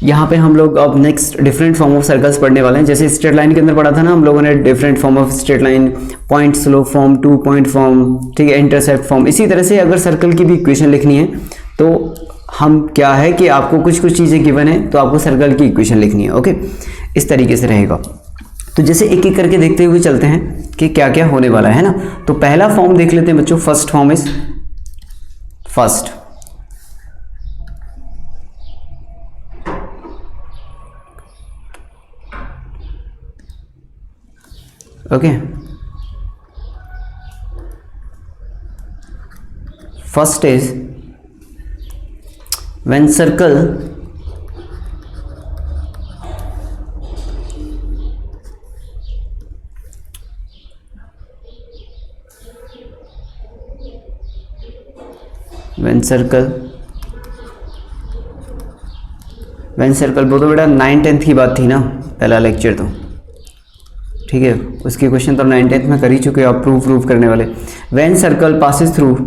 यहाँ पे हम लोग अब next different form of circles पढ़ने वाले हैं। जैसे स्ट्रेट लाइन के अंदर पढ़ा था ना हम लोगों ने different form of straight line, point slope form, 2 point form, ठीक है, इंटरसेप्ट फॉर्म। इसी तरह से अगर सर्कल की भी इक्वेशन लिखनी है तो हम क्या है कि आपको कुछ कुछ चीज़ें गिवन है तो आपको सर्कल की इक्वेशन लिखनी है। ओके, इस तरीके से रहेगा। तो जैसे एक एक करके देखते हुए चलते हैं कि क्या क्या होने वाला है ना। तो पहला फॉर्म देख लेते हैं बच्चों। First form is first, okay, first is when circle वो तो बेटा 9th-10th की बात थी ना, पहला लेक्चर तो, ठीक है, उसकी क्वेश्चन तो 9th-10th में कर ही चुके हो आप, प्रूफ करने वाले। when circle passes through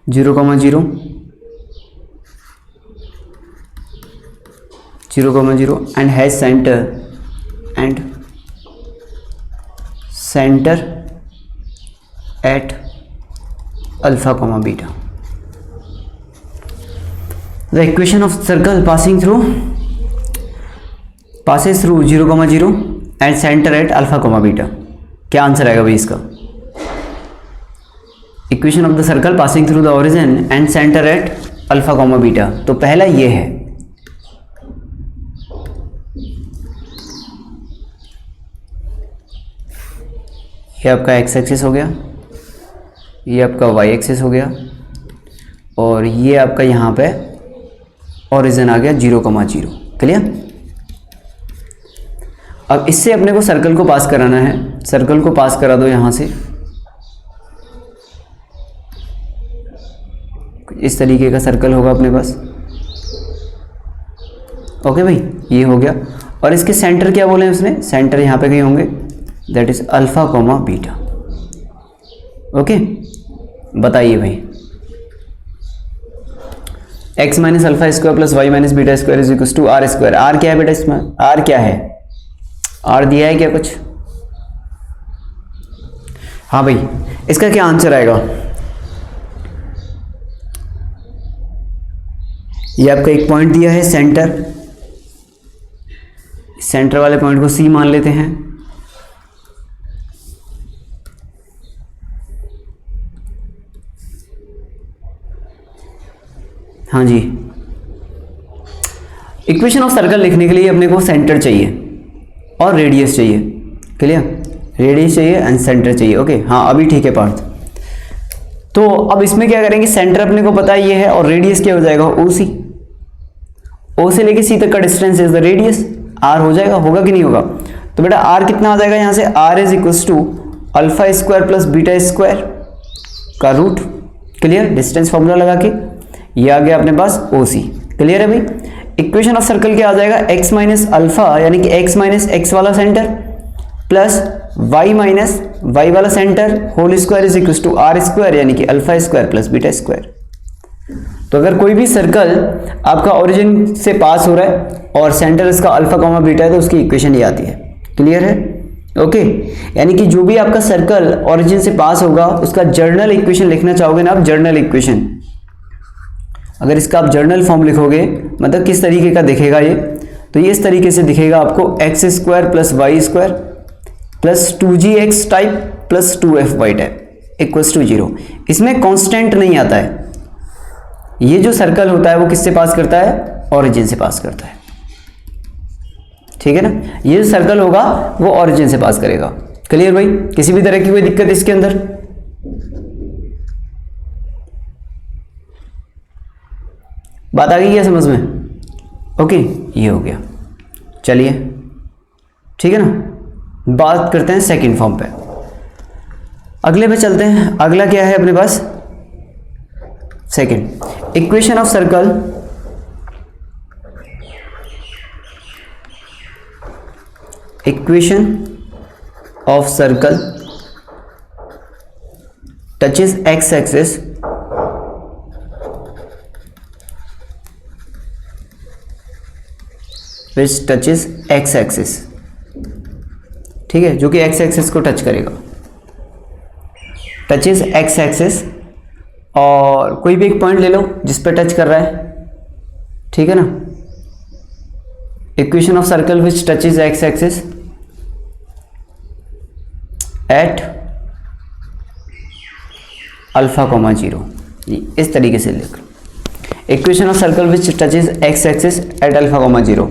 0, 0 and has center at alpha, beta. The equation of circle passes through 0, 0 and center at alpha, beta. क्या आंसर आएगा भाई इसका? Equation of the circle passing through the origin and centre at alpha, beta. तो पहला ये है, ये आपका एक्स एक्सिस हो गया, ये आपका वाई एक्सिस हो गया, और ये आपका यहाँ पे ओरिजिन आ गया 0, 0। क्लियर? अब इससे अपने को सर्कल को पास कराना है। सर्कल को पास करा दो यहाँ से, इस तरीके का सर्कल होगा अपने पास। ओके भाई, ये हो गया। और इसके सेंटर क्या बोले उसने? सेंटर यहाँ पे कहीं होंगे, that is alpha, beta. Okay, बताइए भाई, x minus alpha square plus Y minus beta square is equal to are square. R क्या है बेटा इसमें? आर क्या है? आर दिया है क्या कुछ? हाँ भाई, इसका क्या आंसर आएगा? ये आपका एक पॉइंट दिया है सेंटर वाले पॉइंट को सी मान लेते हैं। हाँ जी, इक्वेशन ऑफ सर्कल लिखने के लिए अपने को सेंटर चाहिए और रेडियस चाहिए। क्लियर? रेडियस चाहिए एंड सेंटर चाहिए। ओके, हाँ अभी ठीक है पार्थ। तो अब इसमें क्या करेंगे, सेंटर अपने को पता ही है और रेडियस क्या हो जाएगा? OC। O से लेके C तक का distance is the radius. R हो जाएगा, होगा कि नहीं होगा? तो बेटा R कितना आ जाएगा यहाँ से? R is equals to alpha square plus beta square का रूट। क्लियर? डिस्टेंस फॉर्मूला लगा के ये आ गया अपने पास OC। क्लियर है भाई? इक्वेशन ऑफ सर्कल क्या आ जाएगा? x माइनस अल्फा यानी कि x माइनस x वाला centre plus y minus y वाला centre whole square is equal to are square यानी कि alpha square plus beta square. तो अगर कोई भी सर्कल आपका ओरिजिन से पास हो रहा है और सेंटर इसका अल्फा, बीटा है तो उसकी इक्वेशन ये आती है। क्लियर है? ओके, यानी कि जो भी आपका सर्कल ओरिजिन से पास होगा उसका जर्नल इक्वेशन लिखना चाहोगे ना आप, जर्नल इक्वेशन, अगर इसका आप जर्नल फॉर्म लिखोगे मतलब किस तरीके का दिखेगा ये, तो ये इस तरीके से दिखेगा आपको X square plus Y square plus 2gx type plus 2fy type equals to 0। इसमें कांस्टेंट नहीं आता है। ये जो सर्कल होता है वो किससे पास करता है? ओरिजिन से पास करता है। ठीक है ना? ये जो सर्कल होगा वो ओरिजिन से पास करेगा। क्लियर भाई? किसी भी तरह की कोई दिक्कत इसके अंदर? बात आ गई क्या समझ में? ओके, ये हो गया। चलिए ठीक है ना, बात करते हैं सेकंड फॉर्म पे। अगले पे चलते हैं। अगला क्या है अपने पास? Second, equation of circle touches X axis which touches X axis, ठीक है, जो कि एक्स एक्सिस को टच करेगा, टचेस एक्स एक्सिस। और कोई भी एक पॉइंट ले लो जिस पे टच कर रहा है, ठीक है ना। Equation of circle which touches X axis at alpha comma 0, इस तरीके से लिख लो, equation of circle which touches X axis at alpha comma 0,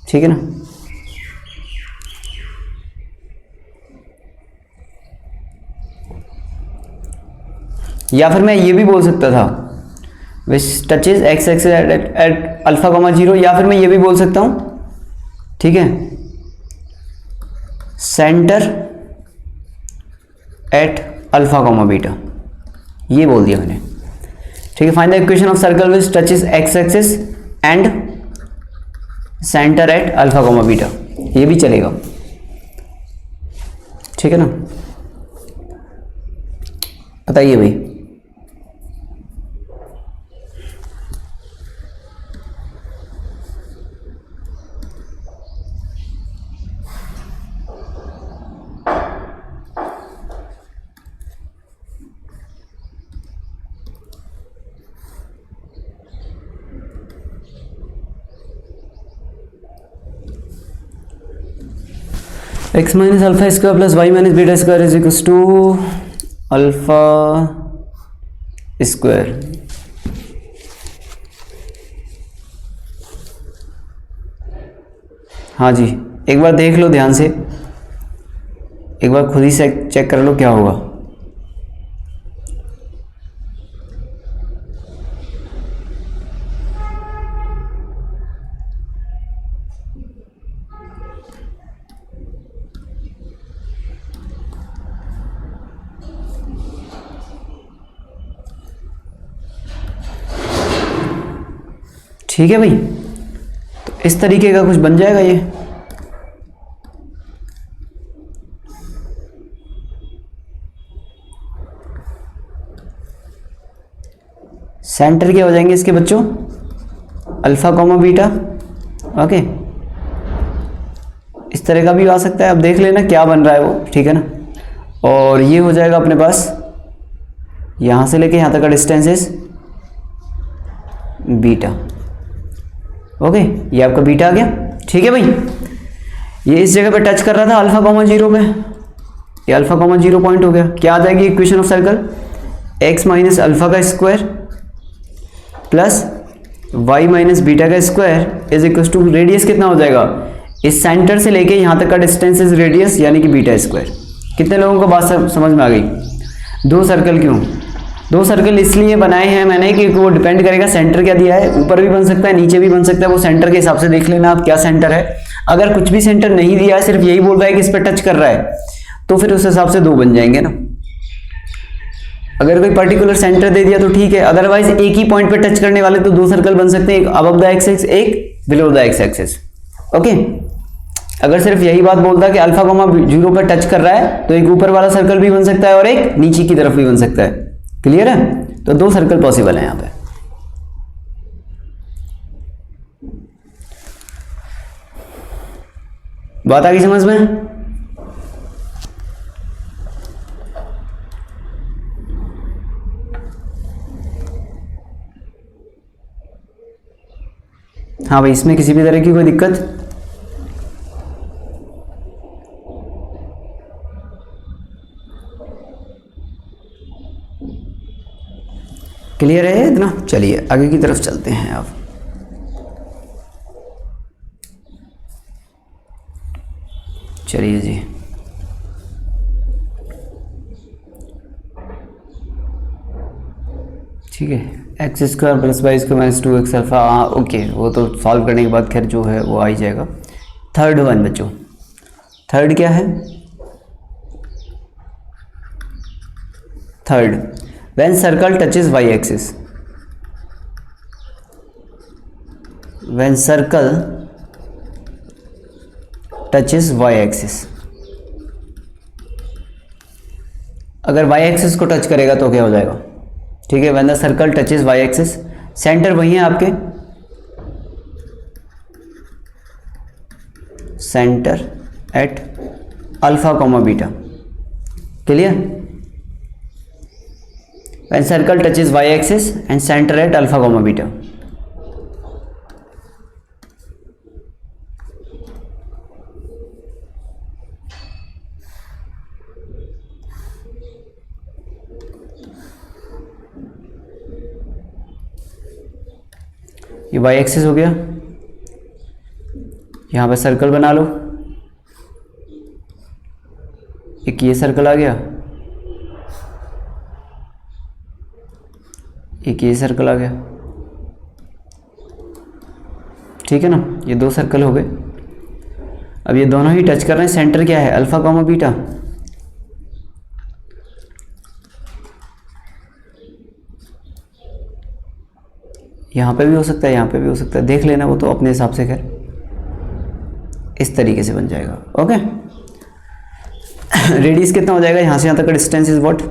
ठीक है ना। या फिर मैं ये भी बोल सकता था विच touches X axis at alpha comma 0, या फिर मैं ये भी बोल सकता हूं, ठीक है, centre at alpha comma beta, ये बोल दिया मैंने, ठीक है। Find the equation of circle which touches X axis and centre at alpha comma beta, ये भी चलेगा, ठीक है ना। बताइए भाई। x minus alpha square plus Y minus beta square is equal to alpha square. हाँ जी, एक बार देख लो ध्यान से, एक बार खुद ही से चेक कर लो क्या होगा। ठीक है भाई, तो इस तरीके का कुछ बन जाएगा ये। सेंटर क्या हो जाएंगे इसके बच्चों, अल्फा कॉमा बीटा, ओके। इस तरह का भी आ सकता है, अब देख लेना क्या बन रहा है वो, ठीक है ना। और ये हो जाएगा अपने पास, यहां से लेके यहां तक का डिस्टेंस इज बीटा, ओके। ये आपका बीटा आ गया, ठीक है भाई। ये इस जगह पे टच कर रहा था अल्फा कॉमा 0 पे, ये अल्फा कॉमा 0 पॉइंट हो गया। क्या आ जाएगी equation of circle, x minus alpha का square plus y minus beta का square is equal to radius कितना हो जाएगा, इस सेंटर से लेके यहां तक का डिस्टेंस इज रेडियस, यानी कि बीटा स्क्वायर। कितने लोगों को बात समझ में आ गई। दो सर्कल क्यों, दो सर्कल इसलिए बनाए हैं मैंने कि वो डिपेंड करेगा सेंटर क्या दिया है, ऊपर भी बन सकता है नीचे भी बन सकता है, वो सेंटर के हिसाब से देख लेना आप क्या सेंटर है। अगर कुछ भी सेंटर नहीं दिया है, सिर्फ यही बोल रहा है कि इस पर टच कर रहा है, तो फिर उस हिसाब से दो बन जाएंगे ना। अगर कोई पर्टिकुलर सेंटर दे दिया तो ठीक है, अदरवाइज एक ही पॉइंट पे टच करने वाले तो दो सर्कल बन सकते हैं, एक अबव द एक्स एक्सिस, एक below the x axis, okay. अगर सिर्फ यही बात बोलता है कि अल्फा कॉमा 0 पर टच कर रहा है, तो एक ऊपर वाला सर्कल भी बन सकता है और एक नीचे की तरफ भी बन सकता है। क्लियर है, तो दो सर्कल पॉसिबल है यहां पे। बात आ गई समझ में। हाँ भाई, इसमें किसी भी तरह की कोई दिक्कत, क्लियर है इतना। चलिए आगे की तरफ चलते हैं अब। चलिए जी, ठीक है। X square plus Y square minus 2x alpha, हाँ ओके, वो तो सॉल्व करने के बाद खैर जो है वो आ ही जाएगा। थर्ड वन बच्चों, थर्ड क्या है, third when circle touches y axis, when circle touches y axis, अगर y axis को टच करेगा तो क्या हो जाएगा, ठीक है। when the circle touches y axis, centre वही है आपके, centre at alpha comma beta. Clear? When circle touches y axis and centre at alpha comma beta. ये वाई एक्सिस हो गया, यहाँ पे सर्कल बना लो, एक ये सर्कल आ गया, एक ये सर्कल आ गया, ठीक है ना, ये दो सर्कल हो गए। अब ये दोनों ही टच कर रहे हैं, सेंटर क्या है? Alpha comma beta. यहाँ पे भी हो सकता है, यहाँ पे भी हो सकता है, देख लेना वो तो अपने हिसाब से। खैर इस तरीके से बन जाएगा। ओके, रेडियस कितना हो जाएगा? यहाँ से यहाँ तक का डिस्टेंस इज व्हाट?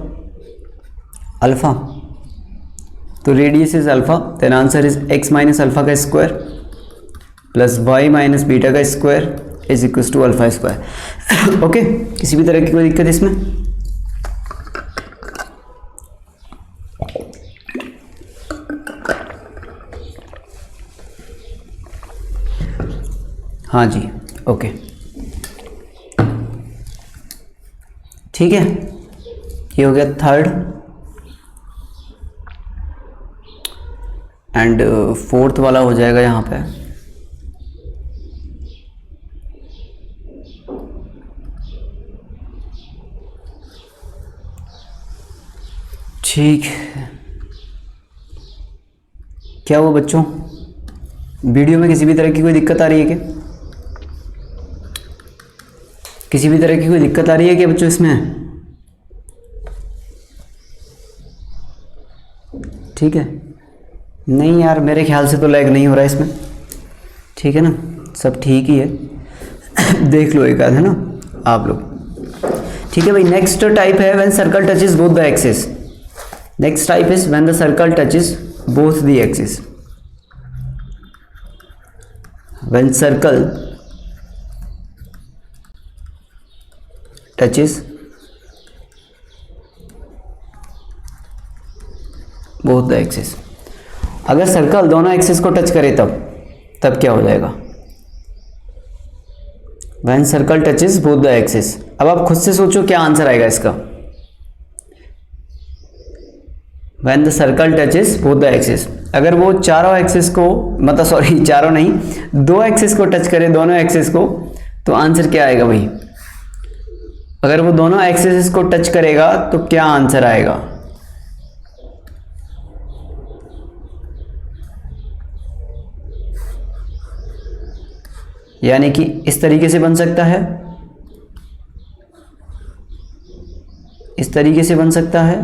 अल्फा। तो radius is alpha, then answer is x minus alpha का square plus y minus beta का square is equal to alpha square. Okay, किसी भी तरह की कोई दिक्कत इसमें? हाँ जी, ओके, ठीक है। ये हो गया थर्ड एंड फोर्थ वाला हो जाएगा यहाँ पे। ठीक है, क्या हुआ बच्चों? वीडियो में किसी भी तरह की कोई दिक्कत आ रही है क्या? किसी भी तरह की कोई दिक्कत आ रही है क्या बच्चों इसमें? ठीक है, नहीं यार मेरे ख्याल से तो लैग नहीं हो रहा है इसमें, ठीक है ना, सब ठीक ही है। देख लो एक आध, है ना आप लोग। ठीक है भाई, नेक्स्ट टाइप है when circle touches both the axis. Next type is when the circle touches both the axis. When circle touches both the axis. अगर सर्कल दोनों एक्सिस को टच करे तब क्या हो जाएगा? When circle touches both the axis. अब आप खुद से सोचो क्या आंसर आएगा इसका। When the circle touches both the axis, अगर वो चारों एक्सिस को, मतलब सॉरी चारों नहीं, दो एक्सिस को टच करे, दोनों एक्सिस को, तो आंसर क्या आएगा भाई? अगर वो दोनों एक्सिस को टच करेगा तो क्या आंसर आएगा? यानी कि इस तरीके से बन सकता है, इस तरीके से बन सकता है,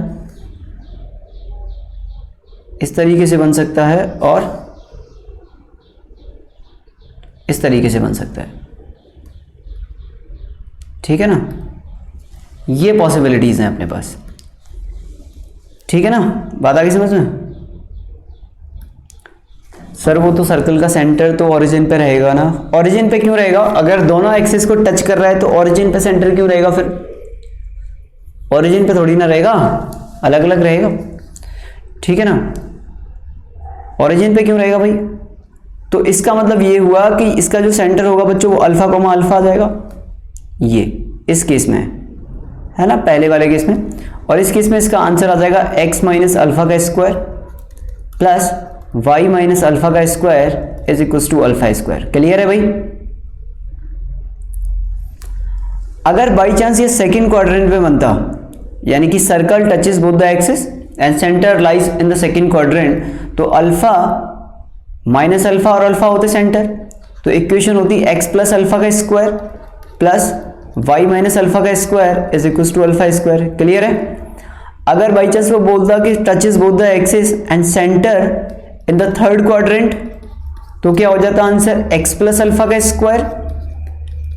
इस तरीके से बन सकता है, और इस तरीके से बन सकता है। ठीक है ना, ये पॉसिबिलिटीज हैं अपने पास। ठीक है ना, बात आ गई समझ में? सर वो तो सर्कल का सेंटर तो ओरिजिन पे रहेगा ना। ओरिजिन पे क्यों रहेगा? अगर दोनों एक्सिस को टच कर रहा है तो ओरिजिन पे सेंटर क्यों रहेगा? फिर ओरिजिन पे थोड़ी ना रहेगा, अलग अलग रहेगा। ठीक है ना, ओरिजिन पे क्यों रहेगा भाई? तो इसका मतलब ये हुआ कि इसका जो सेंटर होगा बच्चों वो अल्फा कोमा अल्फा आ जाएगा। ये इस केस में है ना, पहले वाले केस में। और इस केस में इसका आंसर आ जाएगा x माइनस अल्फा का square plus y minus alpha का square is equal to alpha square. Clear है भाई? अगर बाई चांस ये सेकंड क्वाड्रेंट में बनता, यानी कि circle touches both the axis and centre lies in the second quadrant, तो अल्फा माइनस अल्फा और अल्फा होते सेंटर, तो इक्वेशन होती x प्लस अल्फा का square plus y minus alpha का square is equal to alpha square. Clear है? अगर by chance वो बोलता कि touches both the axis and centre in the third quadrant, तो क्या हो जाता आंसर? x प्लस अल्फा का square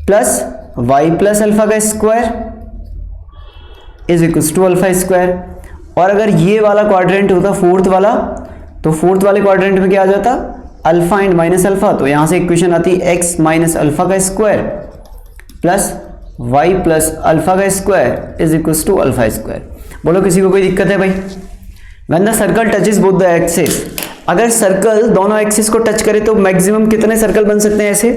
plus y plus alpha का square is equal to alpha square. और अगर ये वाला क्वाड्रेंट होता फोर्थ वाला, तो फोर्थ वाले क्वाड्रेंट में क्या आ जाता? अल्फा एंड माइनस अल्फा, तो यहां से इक्वेशन आती है एक्स माइनस अल्फा का square plus y plus alpha का square is equal to alpha square. बोलो किसी को कोई दिक्कत है भाई? When the circle touches both the axis, अगर सर्कल दोनों एक्सिस को टच करे तो मैक्सिमम कितने सर्कल बन सकते हैं ऐसे?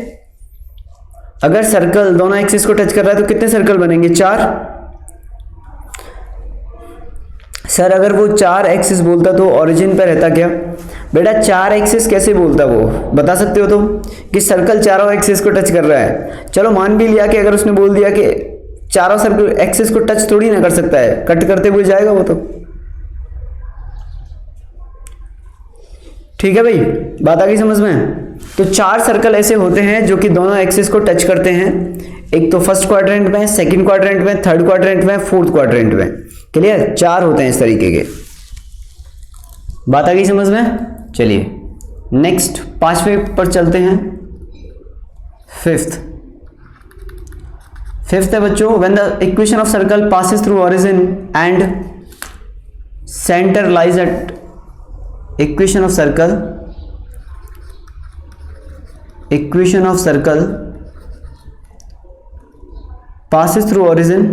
अगर सर्कल दोनों एक्सिस को टच कर रहा है तो कितने सर्कल बनेंगे? 4। सर अगर वो 4 एक्सिस बोलता तो ओरिजिन पे रहता क्या? बेटा 4 एक्सिस कैसे बोलता वो बता सकते हो तुम कि सर्कल चारों एक्सिस को टच कर रहा है? चलो मान भी लिया कि अगर उसने बोल दिया कि चारों सर्कल एक्सिस को टच थोड़ी ना कर सकता है, कट करते हुए जाएगा वो तो। ठीक है भाई, बात आ गई समझ में? तो 4 सर्कल ऐसे होते हैं जो कि दोनों एक्सिस को टच करते हैं। एक तो फर्स्ट क्वाड्रेंट में, सेकंड क्वाड्रेंट में, थर्ड क्वाड्रेंट में, फोर्थ क्वाड्रेंट में। क्लियर? 4 होते हैं इस तरीके के। बात आ गई समझ में? चलिए नेक्स्ट 5वें पर चलते हैं। फिफ्थ है बच्चों, when the equation of circle passes through origin and centre lies at equation of circle passes through origin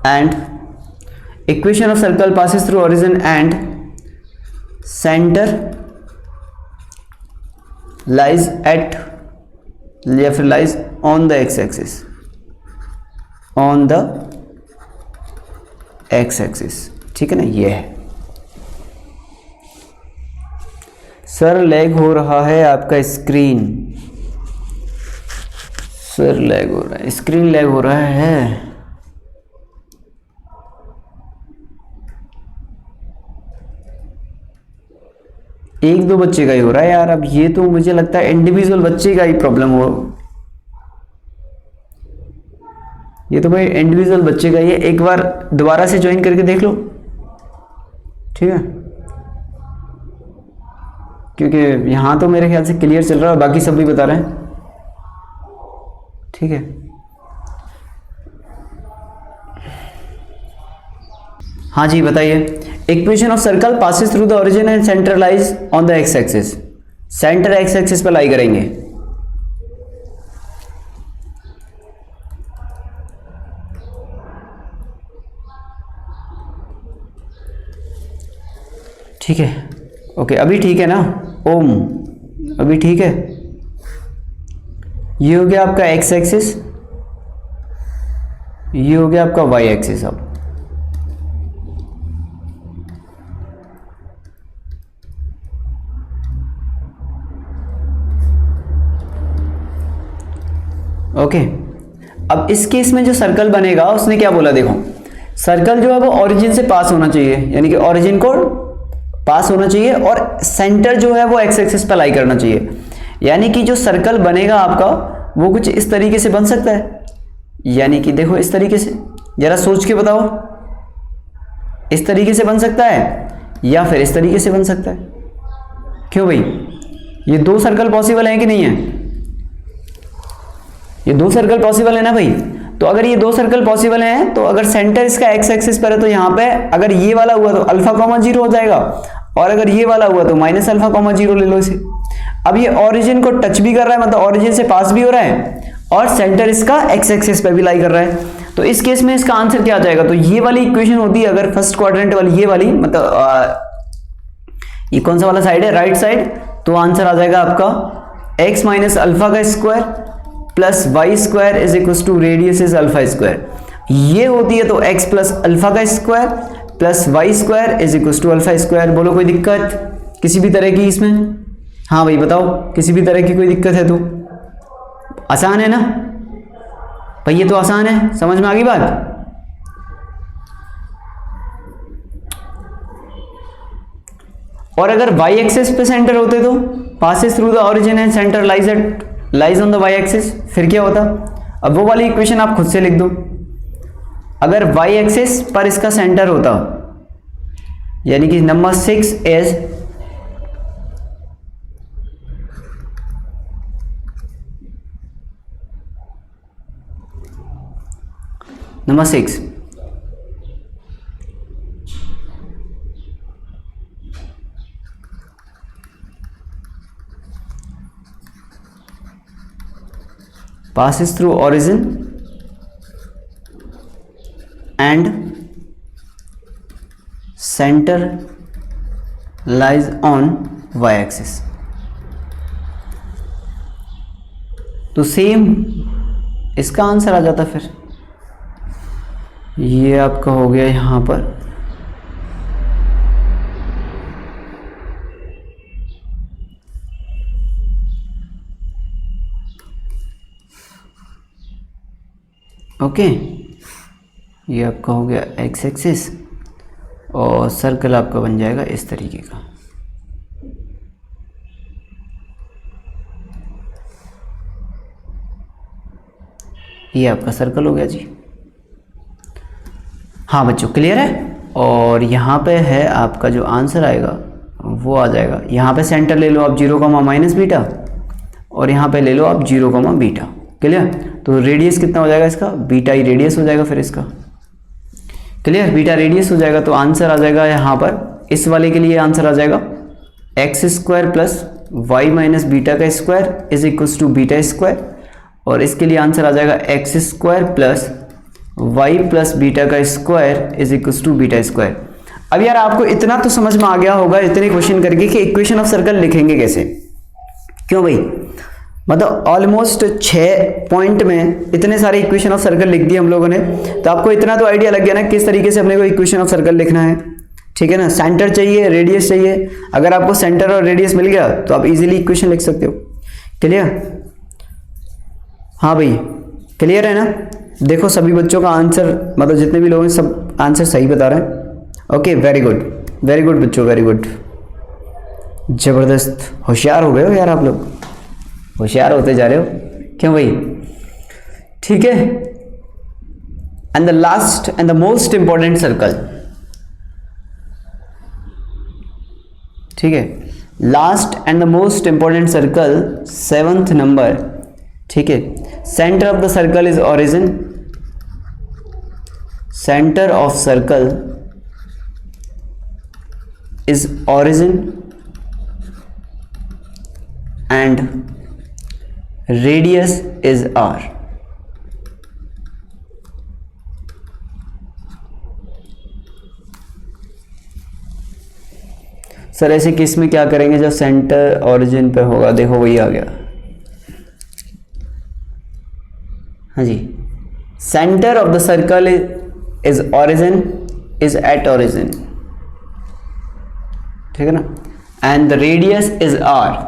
and equation of circle passes through origin and center lies at या फिर lies on the x axis, ठीक है ना? ये है। Sir lag हो रहा है आपका स्क्रीन, सर लैग हो रहा है, स्क्रीन लैग हो रहा है। एक दो बच्चे का ही हो रहा है यार। अब ये तो मुझे लगता है इंडिविजुअल बच्चे का ही प्रॉब्लम हो, ये तो भाई इंडिविजुअल बच्चे का ही है। एक बार दोबारा से ज्वाइन करके देख लो, ठीक है? क्योंकि यहां तो मेरे ख्याल से क्लियर चल रहा है, बाकी सब भी बता रहे हैं, ठीक है? हाँ जी बताइए। Equation of circle passes through the origin and centre lies on the x axis, centre x axis पर लाई करेंगे। ठीक है, ओके अभी ठीक है ना? ओम अभी ठीक है? ये हो गया आपका एक्स एक्सिस, ये हो गया आपका वाई एक्सिस। अब ओके अब इस केस में जो सर्कल बनेगा उसने क्या बोला? देखो सर्कल जो है वो ओरिजिन से पास होना चाहिए, यानी कि ओरिजिन को पास होना चाहिए, और सेंटर जो है वो एक्स एक्सिस पर लाई करना चाहिए। यानी कि जो सर्कल बनेगा आपका वो कुछ इस तरीके से बन सकता है, यानी कि देखो इस तरीके से, जरा सोच के बताओ, इस तरीके से बन सकता है या फिर इस तरीके से बन सकता है? क्यों भाई, ये 2 सर्कल पॉसिबल है कि नहीं है? ये 2 सर्कल पॉसिबल है ना भाई? तो अगर ये 2 सर्कल पॉसिबल हैं तो अगर सेंटर इसका एक्स एक्सिस पर है तो यहाँ पे अगर ये वाला हुआ तो अल्फा कॉमा 0 हो जाएगा, और अगर ये वाला हुआ तो माइनस अल्फा कॉमा 0 ले लो इसे। अब ये ओरिजिन को टच भी कर रहा है, मतलब ओरिजिन से पास भी हो रहा है, और सेंटर इसका एक्स एक्सिस पे भी लाई कर रहा है। तो इस केस में इसका आंसर क्या आ जाएगा? तो ये वाली इक्वेशन होती है अगर फर्स्ट क्वाड्रेंट वाली, ये वाली मतलब ये कौन सा वाला साइड है? Right side. तो आंसर आ जाएगा आपका x माइनस अल्फा का square plus Y square is equal to radius is alpha square. ये होती है तो x प्लस अल्फा का square plus Y square is equal to alpha square. बोलो कोई दिक्कत किसी भी तरह की इसमें? हाँ भाई बताओ, किसी भी तरह की कोई दिक्कत है तो? आसान है ना भाई? ये तो आसान है, समझ में आ गई बात? और अगर y एक्सिस पे सेंटर होते तो passes through the origin and centre lies on the y axis, फिर क्या होता? अब वो वाली इक्वेशन आप खुद से लिख दो। अगर y एक्सिस पर इसका सेंटर होता, यानी कि number 6 is number 6, passes through origin and center lies on y axis। तो सेम इसका आंसर आ जाता फिर, ये आपका हो गया यहां पर ओके, ये आपका हो गया एक्स एक्सिस और सर्कल आपका बन जाएगा इस तरीके का। ये आपका सर्कल हो गया जी। हाँ बच्चों क्लियर है। और यहाँ पे है आपका जो आंसर आएगा वो आ जाएगा, यहाँ पे सेंटर ले लो आप 0, -β और यहाँ पे ले लो आप 0, β। क्लियर। तो रेडियस कितना हो जाएगा इसका, बीटा ही रेडियस हो जाएगा फिर इसका। क्लियर, बीटा रेडियस हो जाएगा तो आंसर आ जाएगा यहाँ पर, इस वाले के लिए आंसर आ जाएगा x² plus y minus beta का square is equal to beta square, और इसके लिए आंसर आ जाएगा x² plus y plus beta का square is equal to beta square. अब यार आपको इतना तो समझ में आ गया होगा इतने क्वेश्चन करके कि इक्वेशन ऑफ सर्कल लिखेंगे कैसे। क्यों भाई, मतलब ऑलमोस्ट 6 पॉइंट में इतने सारे इक्वेशन ऑफ सर्कल लिख दिए हम लोगों ने, तो आपको इतना तो आइडिया लग गया ना किस तरीके से अपने को इक्वेशन ऑफ सर्कल लिखना है। ठीक है ना, सेंटर चाहिए, रेडियस चाहिए। अगर आपको सेंटर और रेडियस मिल गया तो आप इजीली इक्वेशन लिख सकते हो। क्लियर। हाँ भाई क्लियर है ना। देखो सभी बच्चों का आंसर, मतलब जितने भी लोग हैं सब आंसर सही बता रहे हैं। ओके वेरी गुड बच्चों, वेरी गुड, जबरदस्त, होशियार हो गए हो यार आप लोग, होशियार होते जा रहे हो। क्यों भाई, ठीक है। And the last and the most important circle, ठीक है, last and the most important circle 7th number, ठीक है। Centre of the circle is origin, centre of circle is origin and radius is r। Sir ऐसे case में क्या करेंगे जब centre origin पे होगा, देखो वही आ गया। हाँ जी, centre of the circle is origin is at origin, ठीक है ना, and the radius is r।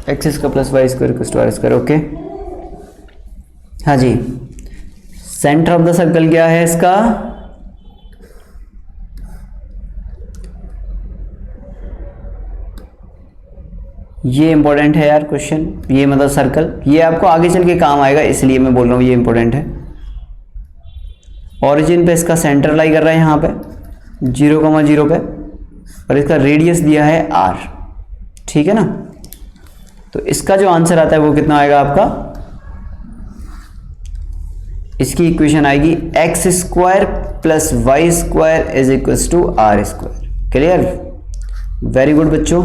X का plus Y square equals to are square. Okay हाँ जी, सेंटर ऑफ द सर्कल क्या है इसका, ये इंपॉर्टेंट है यार क्वेश्चन, ये मतलब सर्कल, ये आपको आगे चल के काम आएगा इसलिए मैं बोल रहा हूँ ये इंपॉर्टेंट है। ऑरिजिन पे इसका सेंटर लाई कर रहा है यहाँ पे 0,0 पे, और इसका रेडियस दिया है r, ठीक है ना। तो इसका जो आंसर आता है वो कितना आएगा आपका, इसकी इक्वेशन आएगी x² plus Y square is equal to r square. Clear, very good बच्चों।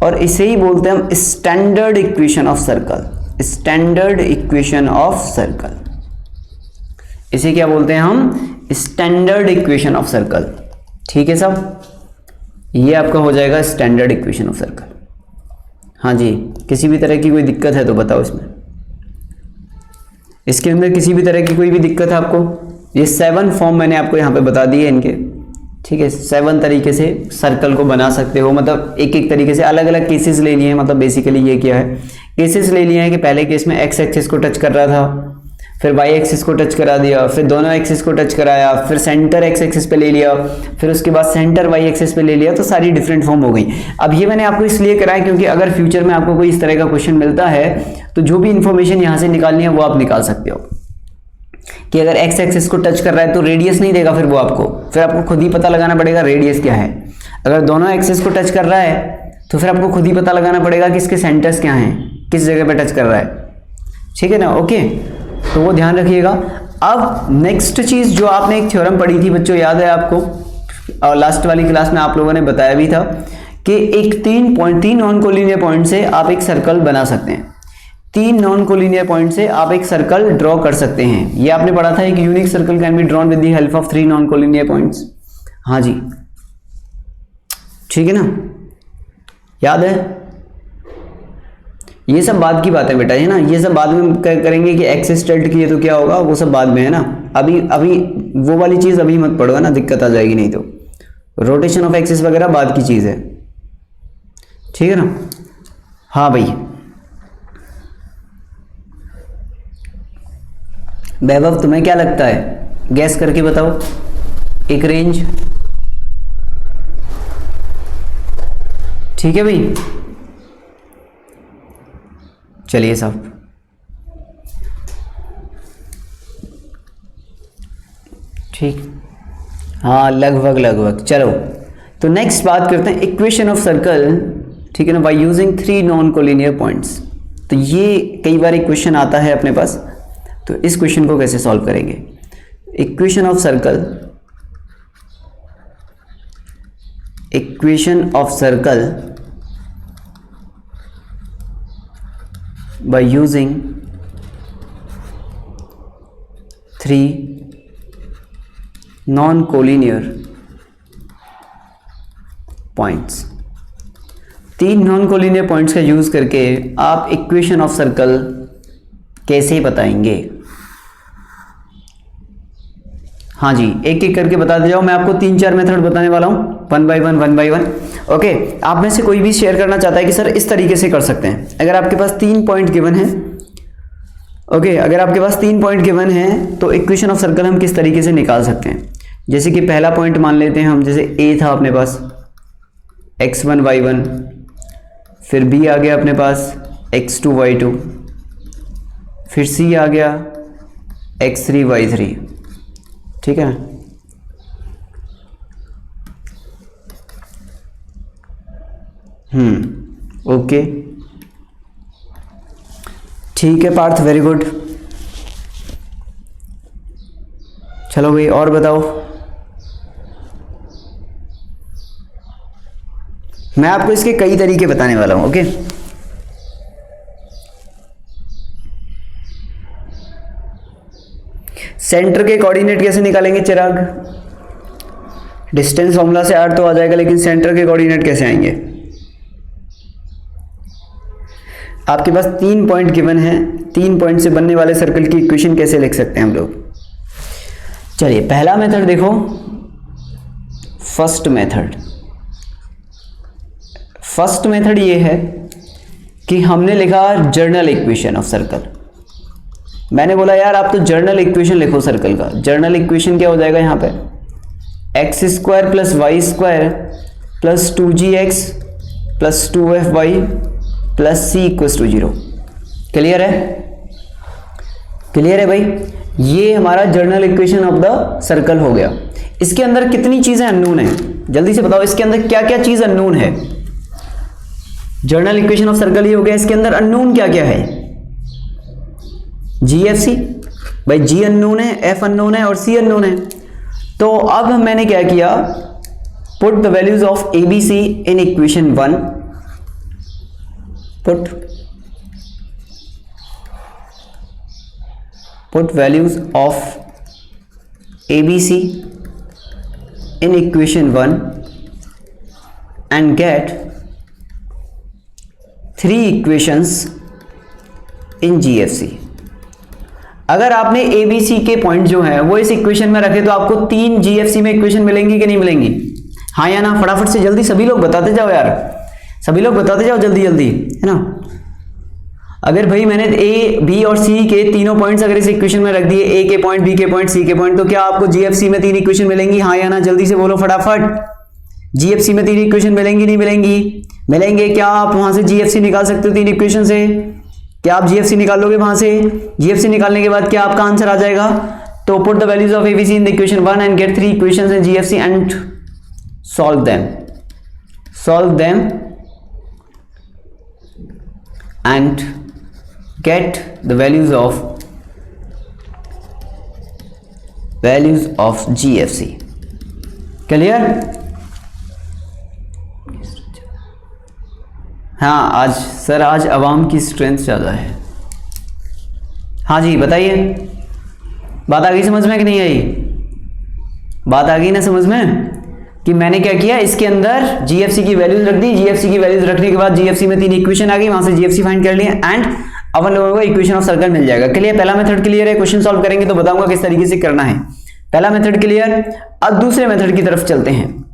और इसे ही बोलते हैं हम standard equation of circle, standard equation of circle, इसे क्या बोलते हैं हम, स्टैंडर्ड इक्वेशन ऑफ सर्कल। ठीक है सब, ये आपका हो जाएगा स्टैंडर्ड इक्वेशन ऑफ सर्कल। हाँ जी, किसी भी तरह की कोई दिक्कत है तो बताओ इसमें, इसके अंदर किसी भी तरह की कोई भी दिक्कत है आपको। ये 7 फॉर्म मैंने आपको यहाँ पे बता दिए इनके, ठीक है। 7 तरीके से सर्कल को बना सकते हो, मतलब एक एक तरीके से अलग अलग केसेस ले लिए हैं। मतलब बेसिकली ये क्या है, केसेस ले लिए हैं कि पहले केस में एक्स एक्सिस को टच कर रहा था, फिर वाई एक्सिस को टच करा दिया, फिर दोनों एक्सिस को टच कराया, फिर सेंटर एक्स एक्सिस पे ले लिया, फिर उसके बाद सेंटर वाई एक्सिस पे ले लिया, तो सारी डिफरेंट फॉर्म हो गई। अब ये मैंने आपको इसलिए कराया क्योंकि अगर फ्यूचर में आपको कोई इस तरह का क्वेश्चन मिलता है तो जो भी इंफॉर्मेशन यहाँ से निकालनी है वो आप निकाल सकते हो कि अगर एक्स एक्सिस को टच कर रहा है तो रेडियस नहीं देगा फिर वो आपको, फिर आपको खुद ही पता लगाना पड़ेगा रेडियस क्या है। अगर दोनों एक्सिस को टच कर रहा है तो फिर आपको खुद ही पता लगाना पड़ेगा कि इसके सेंटर्स क्या हैं, किस जगह पे टच कर रहा है, ठीक है ना। ओके, तो वो ध्यान रखिएगा। अब नेक्स्ट चीज जो आपने एक थ्योरम पढ़ी थी बच्चों, याद है आपको, और लास्ट वाली क्लास में आप लोगों ने बताया भी था कि एक 3 नॉन कोलिनियर पॉइंट से आप एक सर्कल बना सकते हैं। 3 नॉन कोलिनियर पॉइंट से आप एक सर्कल ड्रॉ कर सकते हैं। ये आपने पढ़ा था, एक unique circle can be drawn with the help of 3 non collinear points. हाँ जी, ठीक है ना, याद है। ये सब बाद की बात है बेटा, है ना, ये सब बाद में करेंगे कि एक्सिस टिल्ट किए तो क्या होगा, वो सब बाद में है ना। अभी वो वाली चीज अभी मत पढ़ो, है ना, दिक्कत आ जाएगी नहीं तो। रोटेशन ऑफ एक्सिस वगैरह बाद की चीज है, ठीक है ना। हाँ भाई, वैभव तुम्हें क्या लगता है, गैस करके बताओ एक रेंज। ठीक है भाई, चलिए साहब, ठीक, हाँ लगभग। चलो तो नेक्स्ट बात करते हैं इक्वेशन ऑफ सर्कल, ठीक है ना, by using 3 non collinear points. तो ये कई बार एक क्वेश्चन आता है अपने पास, तो इस क्वेश्चन को कैसे सॉल्व करेंगे। Equation of circle, equation of circle by using 3 non-collinear points। 3 non-collinear points का यूज करके आप इक्वेशन ऑफ सर्कल कैसे बताएंगे। हाँ जी, एक एक करके बताते जाओ, मैं आपको 3-4 मेथड बताने वाला हूँ, 1 by 1। ओके, आप में से कोई भी शेयर करना चाहता है कि सर इस तरीके से कर सकते हैं। अगर आपके पास 3 पॉइंट गिवन है, ओके, अगर आपके पास 3 पॉइंट गिवन है तो इक्वेशन ऑफ सर्कल हम किस तरीके से निकाल सकते हैं। जैसे कि पहला पॉइंट मान लेते हैं हम, जैसे ए था अपने पास x1 y1, फिर b आ गया अपने पास x2 y2, फिर c आ गया x3 y3, ठीक है ना। ओके, ठीक है पार्थ, वेरी गुड। चलो भाई और बताओ, मैं आपको इसके कई तरीके बताने वाला हूं। ओके, सेंटर के कोऑर्डिनेट कैसे निकालेंगे चिराग। डिस्टेंस फॉर्मूला से r तो आ जाएगा, लेकिन सेंटर के कोऑर्डिनेट कैसे आएंगे। आपके पास 3 पॉइंट गिवन है, 3 पॉइंट से बनने वाले सर्कल की इक्वेशन कैसे लिख सकते हैं हम लोग। चलिए पहला मेथड देखो, फर्स्ट मेथड ये है कि हमने लिखा जर्नल इक्वेशन ऑफ सर्कल। मैंने बोला यार आप तो जर्नल इक्वेशन लिखो सर्कल का। जर्नल इक्वेशन क्या हो जाएगा यहाँ पे, x² + y² + 2gx + 2fy + c = 0। Clear है भाई, ये हमारा general equation of the circle हो गया। इसके अंदर कितनी चीजें अननोन है, जल्दी से बताओ, इसके अंदर क्या क्या चीज अननोन है। जर्नल इक्वेशन ऑफ सर्कल ये हो गया, इसके अंदर अननोन क्या क्या है। GFC, भाई G अननोन है, F अननोन है और C अननोन है। तो अब मैंने क्या किया, put the values of ABC in equation 1, put values of ABC in equation 1 and get 3 equations in GFC। अगर आपने ABC के पॉइंट जो है वो इस इक्वेशन में रखे तो आपको 3 GFC में इक्वेशन मिलेंगी कि नहीं मिलेंगी, हाँ या ना। फटाफट से जल्दी सभी लोग बताते जाओ यार, सभी लोग बताते जाओ जल्दी जल्दी, है ना। अगर भाई मैंने ए बी और सी के तीनों पॉइंट्स अगर इस इक्वेशन में रख दिए, ए के पॉइंट, बी के पॉइंट, सी के पॉइंट, तो क्या आपको जीएफसी में 3 इक्वेशन मिलेंगी, हाँ या ना। जल्दी से बोलो फटाफट, जीएफसी में 3 इक्वेशन मिलेंगी नहीं मिलेंगी, मिलेंगे। क्या आप वहां से जीएफसी निकाल सकते हो 3 इक्वेशन से, क्या आप जीएफसी निकाल लोगे वहां से। जीएफसी निकालने के बाद क्या आपका आंसर आ जाएगा, तो put the values of ABC in the equation 1 and get 3 equations in GFC and solve them and get the values of GFC. Clear? हाँ आज अवाम की स्ट्रेंथ ज़्यादा है। हाँ जी बताइए, बात आ गई समझ में कि नहीं आई? बात आ गई ना समझ में कि मैंने क्या किया, इसके अंदर जीएफसी की वैल्यूज रख दी। जीएफसी की वैल्यूज रखने के बाद जीएफसी में 3 इक्वेशन आ गई, वहां से जीएफसी फाइंड कर लिए एंड अपन लोगों को इक्वेशन ऑफ सर्कल मिल जाएगा। क्लियर? पहला मेथड क्लियर है। क्वेश्चन सॉल्व करेंगे तो बताऊंगा किस तरीके से करना है। पहला मेथड क्लियर। अब दूसरे मेथड की तरफ चलते हैं।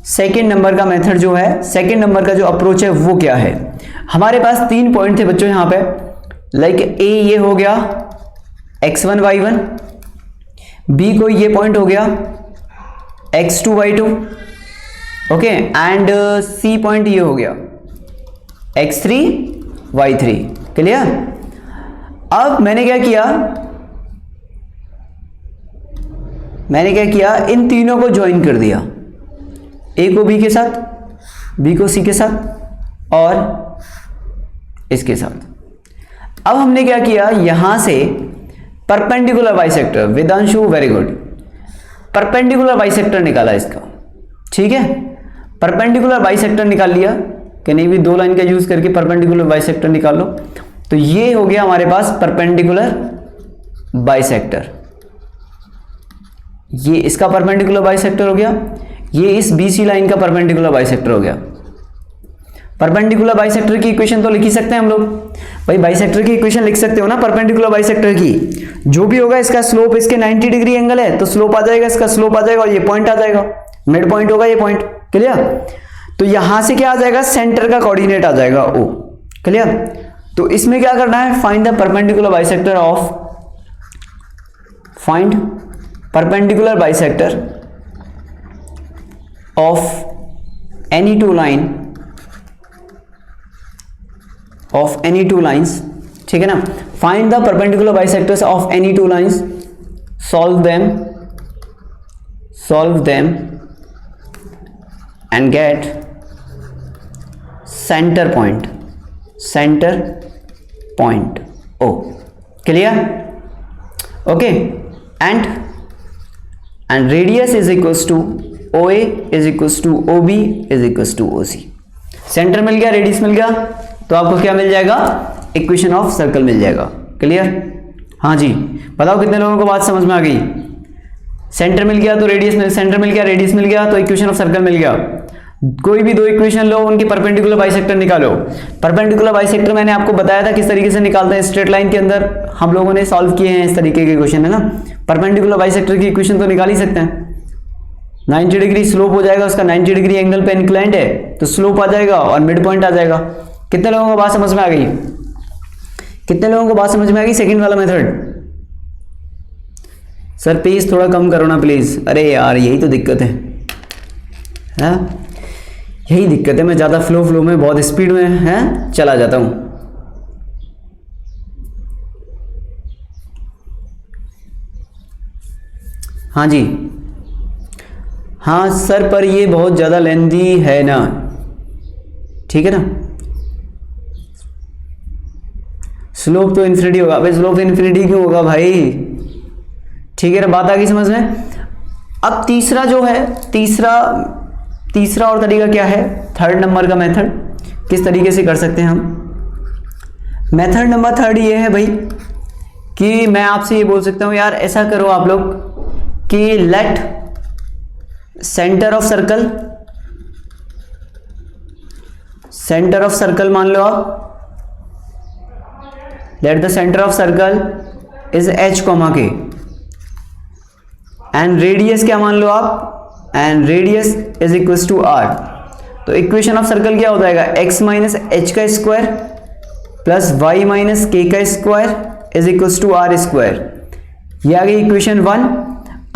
सेकेंड नंबर का मेथड जो है, सेकेंड नंबर का जो अप्रोच है वो क्या है? हमारे पास 3 पॉइंट थे बच्चों यहाँ पे, लाइक ए ये हो गया x1 y1, बी को ये पॉइंट हो गया x2 y2, okay, and C point ये हो गया x3 y3। क्लियर? अब मैंने क्या किया, इन तीनों को ज्वाइन कर दिया, ए को बी के साथ, बी को सी के साथ और इसके साथ। अब हमने क्या किया, यहां से perpendicular bisector, Vedanshu very good, perpendicular bisector निकाला इसका। ठीक है, परपेंडिकुलर बाइसेक्टर निकाल लिया कि नहीं भी 2 लाइन का यूज करके परपेंडिकुलर बाइसेक्टर निकाल लो। तो ये हो गया हमारे पास परपेंडिकुलर बाइसेक्टर, ये इसका परपेंडिकुलर बाइसेक्टर हो गया, ये इस बीसी लाइन का परपेंडिकुलर बाइसेक्टर हो गया। परपेंडिकुलर बाइसेक्टर की इक्वेशन तो लिख ही सकते हैं हम लोग भाई, बाइसेक्टर की इक्वेशन लिख सकते हो ना परपेंडिकुलर बाइसेक्टर की। जो भी होगा इसका स्लोप इसके 90 डिग्री एंगल है तो स्लोप आ जाएगा, इसका स्लोप आ जाएगा और ये पॉइंट आ जाएगा, मिड पॉइंट होगा ये पॉइंट। क्लियर? तो यहां से क्या आ जाएगा, सेंटर का कोऑर्डिनेट आ जाएगा ओ। क्लियर? तो इसमें क्या करना है, find the perpendicular bisector of any two lines, ठीक है ना। Find the perpendicular bisectors of any 2 lines, solve them and get centre point O. Clear? Okay, and radius is equals to OA is equals to OB is equals to OC। Centre मिल गया, radius मिल गया, तो आपको क्या मिल जाएगा, equation of circle मिल जाएगा। Clear? हाँ जी बताओ कितने लोगों को बात समझ में आ गई? सेंटर मिल गया तो रेडियस मिल, सेंटर मिल गया, रेडियस मिल गया तो इक्वेशन ऑफ सर्कल मिल गया। कोई भी 2 इक्वेशन लो, उनकी परपेंडिकुलर बाइसेक्टर निकालो। परपेंडिकुलर बाइसेक्टर मैंने आपको बताया था किस तरीके से निकालते हैं, स्ट्रेट लाइन के अंदर हम लोगों ने सॉल्व किए हैं इस तरीके के क्वेश्चन, है ना। परपेंडिकुलर बाइसेक्टर की इक्वेशन तो निकाल ही सकते हैं। 90 डिग्री स्लोप हो जाएगा, उसका 90 डिग्री एंगल पे इंक्लाइंड है तो स्लोप आ जाएगा और मिड पॉइंट आ जाएगा। कितने लोगों को बात समझ में आ गई? कितने लोगों को बात समझ में आ गई सेकंड वाला मेथड? सर पेज थोड़ा कम करो ना प्लीज। अरे यार यही तो दिक्कत है, यही दिक्कत है, मैं ज्यादा फ्लो में बहुत स्पीड में है चला जाता हूं। हाँ जी, हाँ सर पर ये बहुत ज्यादा लेंथी है ना, ठीक है ना। स्लोप तो इन्फिनिटी होगा भाई, स्लोप इन्फिनिटी क्यों होगा भाई? ठीक है ना, बात आ गई समझ में। अब तीसरा जो है, तीसरा और तरीका क्या है, थर्ड नंबर का मेथड किस तरीके से कर सकते हैं हम। मेथड नंबर 3 ये है भाई कि मैं आपसे ये बोल सकता हूं यार ऐसा करो आप लोग कि लेट सेंटर ऑफ सर्कल मान लो आप, let the centre of circle is h, k and radius क्या मान लो आप, and radius is equal to r। तो इक्वेशन ऑफ सर्कल क्या हो जाएगा, x माइनस h का square plus y minus k का square is equal to r square. ये आ गई इक्वेशन 1।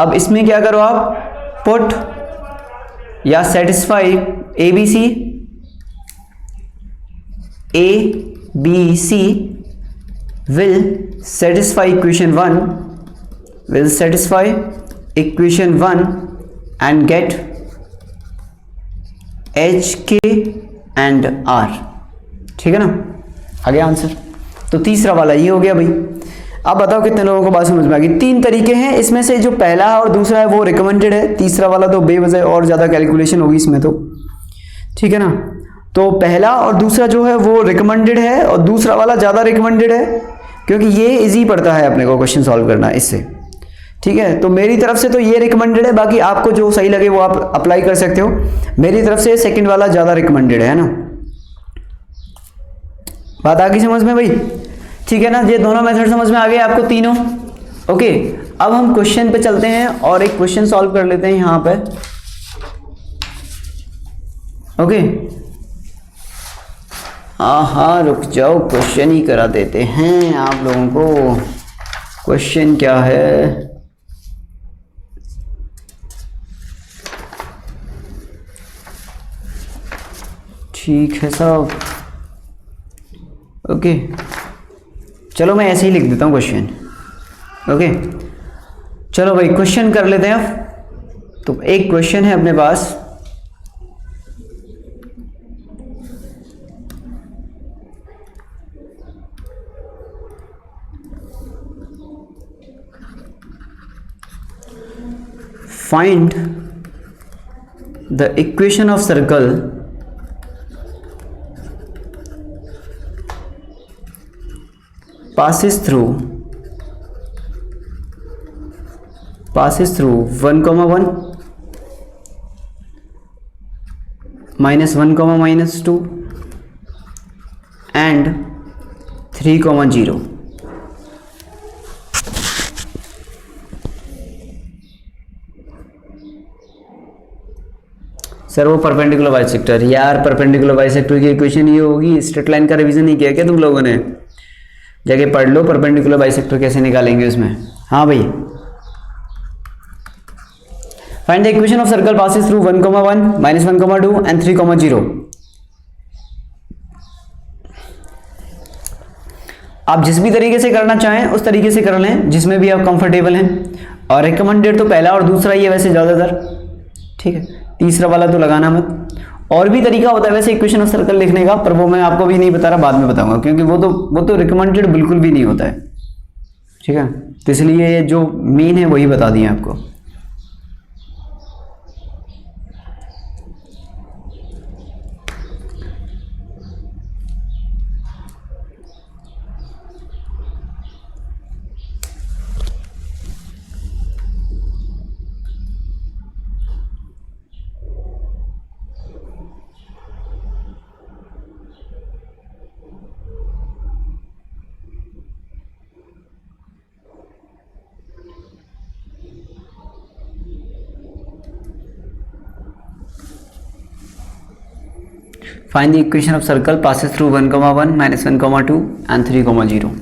अब इसमें क्या करो आप, पुट या satisfy ABC will satisfy equation 1 will satisfy equation 1 and get H के एंड आर। ठीक है ना, आ गया आंसर। तो तीसरा वाला ये हो गया भाई। अब बताओ कितने लोगों को बात समझ में आ गई। 3 तरीके हैं इसमें से, जो पहला और दूसरा है वो रिकमेंडेड है, तीसरा वाला तो बेवजह और ज़्यादा कैलकुलेशन होगी इसमें तो। ठीक है ना, तो पहला और दूसरा जो है वो रिकमेंडेड है और दूसरा वाला ज़्यादा रिकमेंडेड है, क्योंकि ये इजी पड़ता है अपने को क्वेश्चन सॉल्व करना इससे। ठीक है, तो मेरी तरफ से तो ये रिकमेंडेड है, बाकी आपको जो सही लगे वो आप अप्लाई कर सकते हो। मेरी तरफ से सेकंड वाला ज़्यादा रिकमेंडेड है ना। बात आ गई समझ में भाई? ठीक है ना, ये दोनों मेथड समझ में आ गए आपको तीनों। ओके, अब हम क्वेश्चन पे चलते हैं और एक क्वेश्चन सॉल्व कर लेते हैं यहाँ पे। ओके, हाँ रुक जाओ, क्वेश्चन ही करा देते हैं आप लोगों को। क्वेश्चन क्या है? ठीक है साहब, ओके चलो मैं ऐसे ही लिख देता हूँ क्वेश्चन। ओके चलो भाई क्वेश्चन कर लेते हैं अब। तो एक क्वेश्चन है अपने पास, find the equation of circle passes through 1, -1, -2 and 3, 0। Sir वो परपेंडिकुलर बाइसेक्टर, यार परपेंडिकुलर बाइसेक्टर की इक्वेशन ये होगी। स्ट्रेट लाइन का रिवीजन नहीं किया क्या तुम लोगों ने? जाके पढ़ लो परपेंडिकुलर बाइसेक्टर कैसे निकालेंगे उसमें। हाँ भाई, find the equation of circle passes through 1, 1, -1, 2 and 3, 0। आप जिस भी तरीके से करना चाहें उस तरीके से कर लें, जिसमें भी आप कंफर्टेबल हैं। और रिकमेंडेड तो पहला और दूसरा ही है वैसे ज़्यादातर। ठीक है, तीसरा वाला तो लगाना मत। और भी तरीका होता है वैसे इक्वेशन ऑफ सर्कल लिखने का, पर वो मैं आपको भी नहीं बता रहा, बाद में बताऊंगा, क्योंकि वो तो रिकमेंडेड बिल्कुल भी नहीं होता है। ठीक है, तो इसलिए जो मेन है वही बता दिए आपको। Find the equation of circle passes through 1, 1, -1, 2 and 3, 0।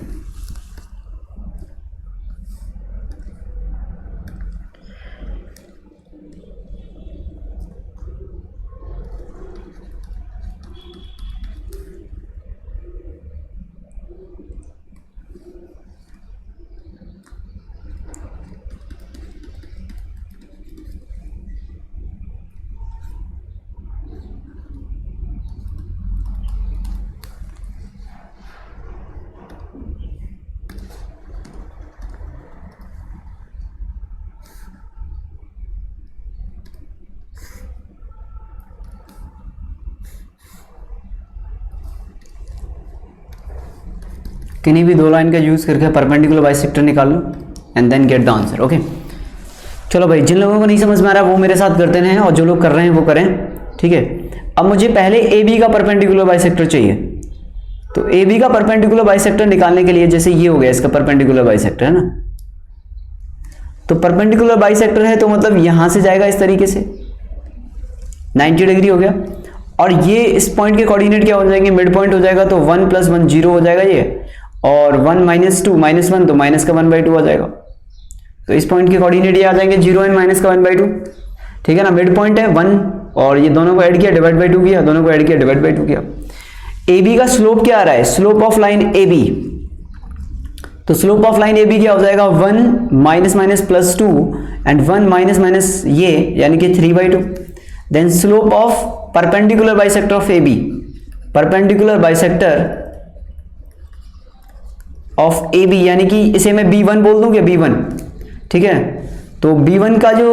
किन्हीं भी 2 लाइन का यूज़ करके परपेंडिकुलर बाइसेक्टर निकाल लो and then get the answer. Okay चलो भाई, जिन लोगों को नहीं समझ में आ रहा वो मेरे साथ करते हैं और जो लोग कर रहे हैं वो करें। ठीक है, अब मुझे पहले ए बी का परपेंडिकुलर बाइसेक्टर चाहिए। तो ए बी का परपेंडिकुलर बाइसेक्टर निकालने के लिए, जैसे ये हो गया इसका परपेंडिकुलर बाइसेक्टर है ना, तो परपेंडिकुलर बाइसेक्टर है तो मतलब यहां से जाएगा इस तरीके से 90 डिग्री हो गया, और ये इस पॉइंट के कोऑर्डिनेट क्या हो जाएंगे, मिड पॉइंट हो जाएगा, तो 1 + 1 0 हो जाएगा ये, और 1 - 2 -1 तो माइनस का 1/2 आ जाएगा। तो इस पॉइंट के कोऑर्डिनेट ये आ जाएंगे 0 एंड माइनस का 1/2। ठीक है ना, मिड पॉइंट है 1, और ये दोनों को ऐड किया डिवाइड बाई 2 किया, दोनों को ऐड किया डिवाइड बाई 2 किया। ए बी का स्लोप क्या आ रहा है, slope of line A B तो slope of line A B क्या हो जाएगा 1 minus minus plus 2 and 1 minus minus ये यानी कि 3/2। Then slope of perpendicular bisector of A B, perpendicular bisector of A B यानी कि इसे मैं B1 बोल दूं क्या B1, ठीक है। तो B1 का जो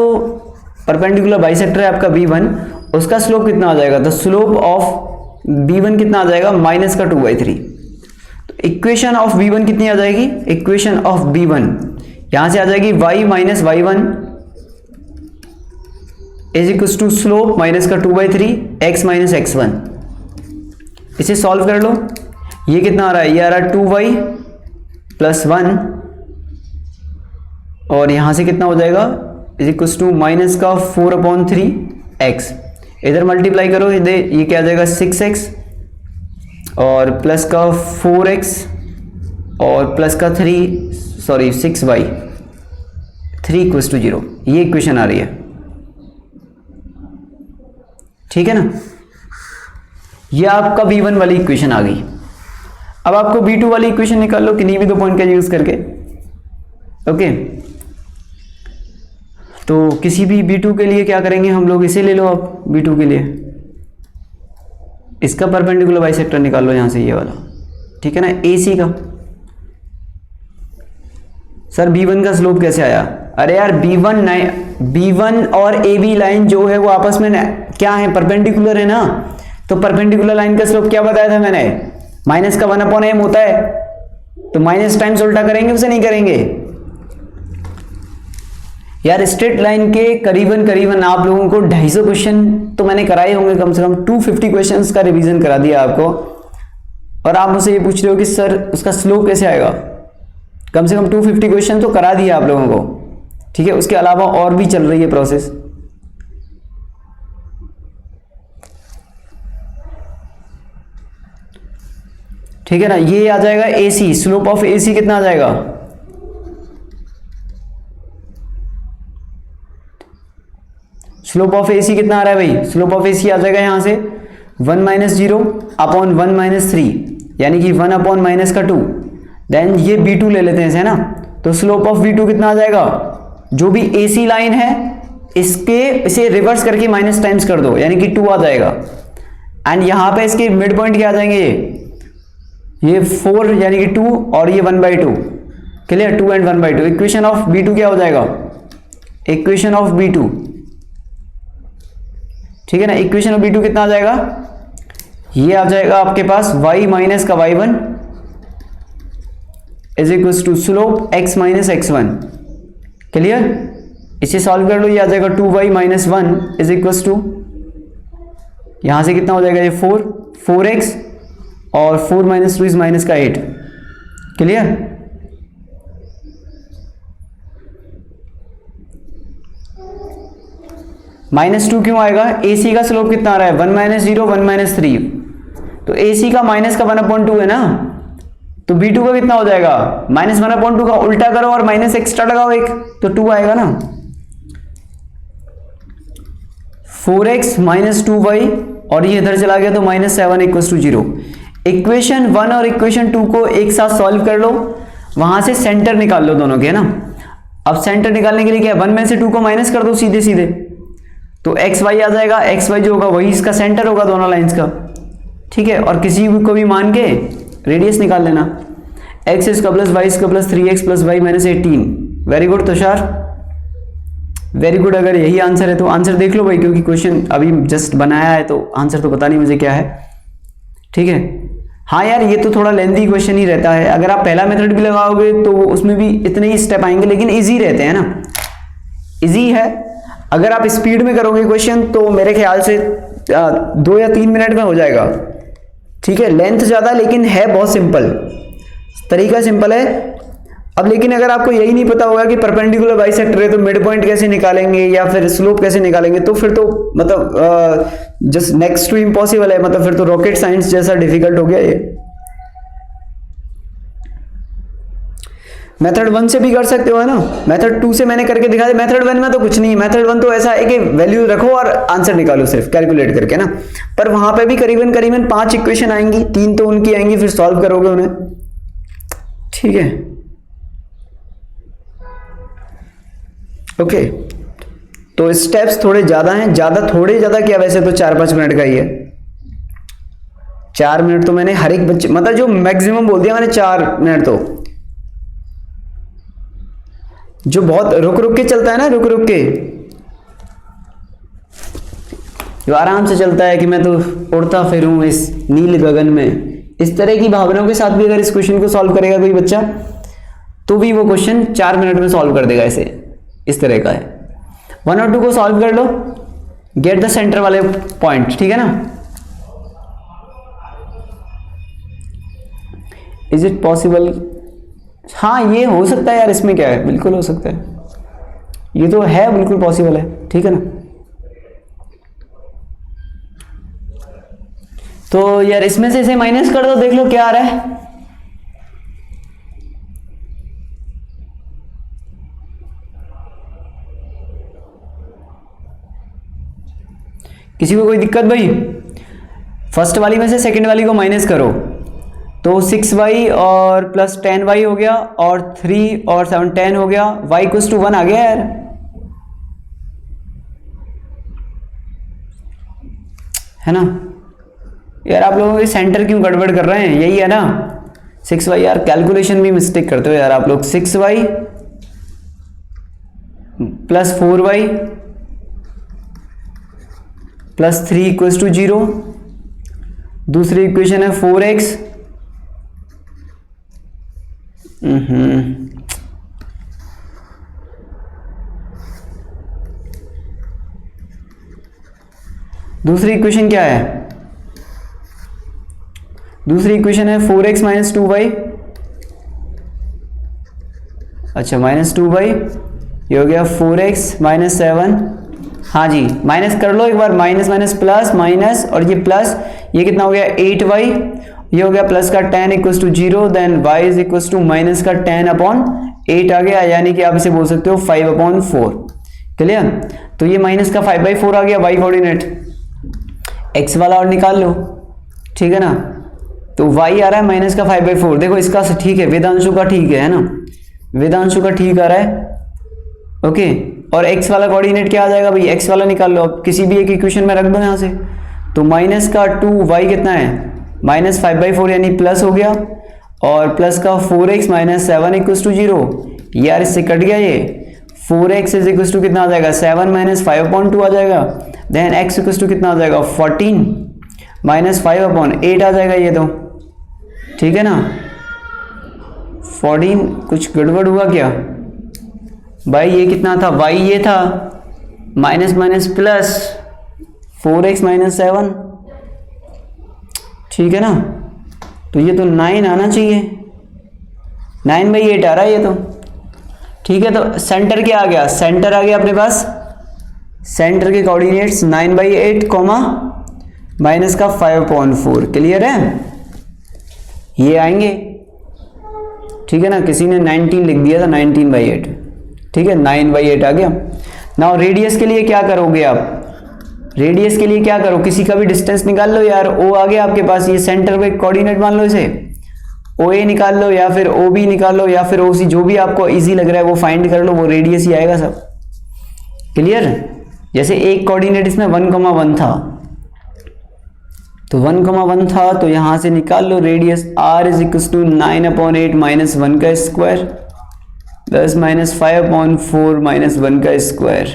परपेंडिकुलर बाइसेक्टर है आपका B1, उसका स्लोप कितना आ जाएगा, तो स्लोप ऑफ B1 कितना आ जाएगा माइनस का 2/3। तो इक्वेशन ऑफ B1 कितनी आ जाएगी, इक्वेशन ऑफ B1 यहां से आ जाएगी y minus y1 is equal to slope minus का 2/3 x माइनस x1। इसे सॉल्व कर लो, ये कितना आ रहा है, ये आ रहा है 2y प्लस 1 और यहां से कितना हो जाएगा इज इक्वल टू माइनस का 4/3x। इधर मल्टीप्लाई करो, ये क्या आ जाएगा 6x और प्लस का 4x और प्लस का 6y 3 इक्वल टू 0। ये इक्वेशन आ रही है, ठीक है ना। ये आपका B1 वाली इक्वेशन आ गई। अब आपको B2 वाली इक्वेशन निकाल लो किन्हीं भी दो पॉइंट का यूज करके, ओके। तो किसी भी B2 के लिए क्या करेंगे हम लोग, इसे ले लो आप B2 के लिए, इसका परपेंडिकुलर बाइसेक्टर निकाल लो यहां से ये वाला, ठीक है ना, AC का। सर B1 का स्लोप कैसे आया, अरे यार B1 और AB लाइन जो है वो आपस में क्या है, परपेंडिकुलर है ना। तो परपेंडिकुलर लाइन का स्लोप क्या बताया था मैंने, माइनस का 1/m होता है। तो माइनस टाइम्स उल्टा करेंगे उसे नहीं करेंगे यार। स्ट्रेट लाइन के करीबन आप लोगों को 250 क्वेश्चन तो मैंने कराए होंगे, कम से कम 250 क्वेश्चंस का रिवीजन करा दिया आपको, और आप मुझसे ये पूछ रहे हो कि सर उसका स्लोप कैसे आएगा। कम से कम 250 क्वेश्चन तो करा दिया आप लोगों को, ठीक है। उसके अलावा और भी चल रही है प्रोसेस, ठीक है ना। ये आ जाएगा AC, स्लोप ऑफ AC कितना आ जाएगा, स्लोप ऑफ AC कितना आ रहा है भाई, स्लोप ऑफ AC आ जाएगा यहां से 1 माइनस 0 अपॉन 1 माइनस 3 यानी कि 1 अपॉन माइनस का 2। देन ये B2 ले लेते हैं, है ना। तो स्लोप ऑफ B2 कितना आ जाएगा, जो भी AC लाइन है इसे रिवर्स करके माइनस टाइम्स कर दो यानी कि 2 आ जाएगा। एंड यहां पे इसके मिड पॉइंट क्या आ जाएंगे, ये 4 यानी कि 2 और ये 1/2, clear, 2 and 1/2। Equation of B2 क्या हो जाएगा, इक्वेशन ऑफ B2, ठीक है ना। इक्वेशन ऑफ B2 कितना आ जाएगा, ये आ जाएगा आपके पास y माइनस का y1 is equal to slope x minus x1, clear. इसे सॉल्व कर लो, ये आ जाएगा 2y minus 1 is equal to, यहां से कितना हो जाएगा ये 4x और 4 माइनस 2 इज माइनस का 8, क्लियर। -2 क्यों आएगा, AC का स्लोप कितना आ रहा है 1 माइनस 0 1 माइनस 3, तो AC का माइनस का 1/2 है ना। तो B2 का कितना हो जाएगा, -1/2 का उल्टा करो और माइनस एक्स्ट्रा लगाओ एक, तो 2 आएगा ना। 4x माइनस 2y और ये इधर चला गया तो -7 इक्वल टू 0। इक्वेशन 1 और इक्वेशन 2 को एक साथ सॉल्व कर लो, वहां से सेंटर निकाल लो दोनों के, है ना। अब सेंटर निकालने के लिए क्या है, 1 में से 2 को माइनस कर दो सीधे सीधे, तो XY आ जाएगा। XY जो होगा वही इसका सेंटर होगा दोनों लाइंस का, ठीक है। और किसी को भी मान के रेडियस निकाल लेना, x इसका प्लस y इसका plus 3x plus y minus 18। Very good Tushar, very good. अगर यही आंसर है तो आंसर देख लो भाई, क्योंकि क्वेश्चन अभी जस्ट बनाया है तो आंसर तो पता नहीं मुझे क्या है, ठीक है। हाँ यार, ये तो थोड़ा लेंथी क्वेश्चन ही रहता है। अगर आप पहला मेथड भी लगाओगे तो उसमें भी इतने ही स्टेप आएंगे, लेकिन इजी रहते हैं ना, इजी है। अगर आप स्पीड में करोगे क्वेश्चन तो मेरे ख्याल से 2 या 3 मिनट में हो जाएगा, ठीक है। लेंथ ज़्यादा लेकिन है बहुत सिंपल, तरीका सिंपल है। अब लेकिन अगर आपको यही नहीं पता होगा कि परपेंडिकुलर बाइसेक्टर है तो मिड पॉइंट कैसे निकालेंगे या फिर स्लोप कैसे निकालेंगे, तो फिर तो मतलब जस्ट नेक्स्ट टू इम्पॉसिबल है, मतलब फिर तो रॉकेट साइंस जैसा डिफिकल्ट हो गया ये। मेथड 1 से भी कर सकते हो, है ना। मेथड 2 से मैंने करके दिखा दिया। मेथड 1 में तो कुछ नहीं, मेथड 1 तो ऐसा है कि वैल्यू रखो और आंसर निकालो सिर्फ कैलकुलेट करके ना। पर वहां पे भी करीबन 5 इक्वेशन आएंगी, 3 तो उनकी आएंगी, फिर सॉल्व करोगे उन्हें, ठीक है। ओके, तो स्टेप्स थोड़े ज़्यादा हैं, थोड़े ज़्यादा क्या, वैसे तो 4-5 मिनट का ही है। 4 मिनट तो मैंने हर एक बच्चे, मतलब जो मैक्सिमम बोल दिया मैंने 4 मिनट, तो जो बहुत रुक रुक के चलता है ना, रुक रुक के जो आराम से चलता है कि मैं तो उड़ता फिरूं इस नील गगन में, इस तरह की भावनाओं के साथ भी अगर इस क्वेश्चन को सॉल्व करेगा कोई बच्चा, तो भी वो क्वेश्चन 4 मिनट में सॉल्व कर देगा। ऐसे इस तरह का है। 1 और 2 को सॉल्व कर लो, गेट द सेंटर वाले पॉइंट, ठीक है ना। Is it possible? हाँ, ये हो सकता है यार, इसमें क्या है, बिल्कुल हो सकता है, ये तो है, बिल्कुल पॉसिबल है, ठीक है ना। तो यार इसमें से इसे माइनस कर दो, देख लो क्या आ रहा है। किसी को कोई दिक्कत भाई? फर्स्ट वाली में से सेकंड वाली को माइनस करो, तो 6y और प्लस 10y हो गया, और 3 और 7 10 हो गया, y इक्वल्स टू 1 आ गया यार। है ना यार, आप लोगों के सेंटर क्यों गड़बड़ कर रहे हैं, यही है ना। 6y यार, कैलकुलेशन भी मिस्टेक करते हो यार आप लोग। 6y plus 4y plus 3 equals to 0। दूसरी इक्वेशन है 4x, दूसरी इक्वेशन क्या है? दूसरी इक्वेशन है 4x माइनस 2y। अच्छा, माइनस 2y, ये हो गया 4x माइनस 7। हाँ जी, माइनस कर लो एक बार, माइनस माइनस प्लस माइनस, और ये प्लस, ये कितना हो गया 8y, ये हो गया प्लस का 10 equals to 0, then y is equals to minus का 10 अपॉन 8 आ गया, यानी कि आप इसे बोल सकते हो 5 अपॉन 4। क्लियर? तो ये माइनस का 5/4 आ गया y कोऑर्डिनेट, x वाला और निकाल लो, ठीक है ना। तो y आ रहा है माइनस का 5/4, देखो इसका ठीक है, वेदांशु का ठीक है ना, वेदांशु का ठीक आ रहा है। ओके, और x वाला कोऑर्डिनेट क्या आ जाएगा भाई, x वाला निकाल लो, अब किसी भी एक इक्वेशन में रख दो यहाँ से। तो माइनस का 2y कितना है, माइनस 5/4 यानी प्लस हो गया, और प्लस का 4x माइनस 7 इक्वल्स टू 0, यार इससे कट गया ये, 4x इज इक्वल्स टू कितना आ जाएगा, 7 माइनस 5/2 आ जाएगा, देन x इक्वल्स टू कितना आ जाएगा, 14 माइनस 5/8 आ जाएगा ये, तो ठीक है ना। 14, कुछ गड़बड़ हुआ क्या भाई, ये कितना था, y ये था minus minus plus 4x minus 7, ठीक है ना। तो ये तो 9 आना चाहिए, 9/8 आ रहा है ये तो, ठीक है। तो सेंटर क्या आ गया, सेंटर आ गया अपने पास, सेंटर के कोऑर्डिनेट्स 9/8 कॉमा माइनस का 5/4। क्लियर है, ये आएंगे, ठीक है ना। किसी ने 19 लिख दिया था, 19/8, ठीक है, 9/8 आ गया। नाउ रेडियस के लिए क्या करोगे आप, रेडियस के लिए क्या करो, किसी का भी डिस्टेंस निकाल लो यार। ओ आ गया आपके पास, ये सेंटर पे कोऑर्डिनेट मान लो इसे, OA निकाल लो, या फिर OB निकाल लो, या फिर OC, जो भी आपको इजी लग रहा है वो फाइंड कर लो, वो रेडियस ही आएगा सब। क्लियर? जैसे एक कोऑर्डिनेट इसमें 1,1 था, तो 1,1 था, तो यहां से निकाल लो radius, r is equal to 9/8 minus 1 का स्क्वायर प्लस माइनस 5/4 माइनस 1 का स्क्वायर,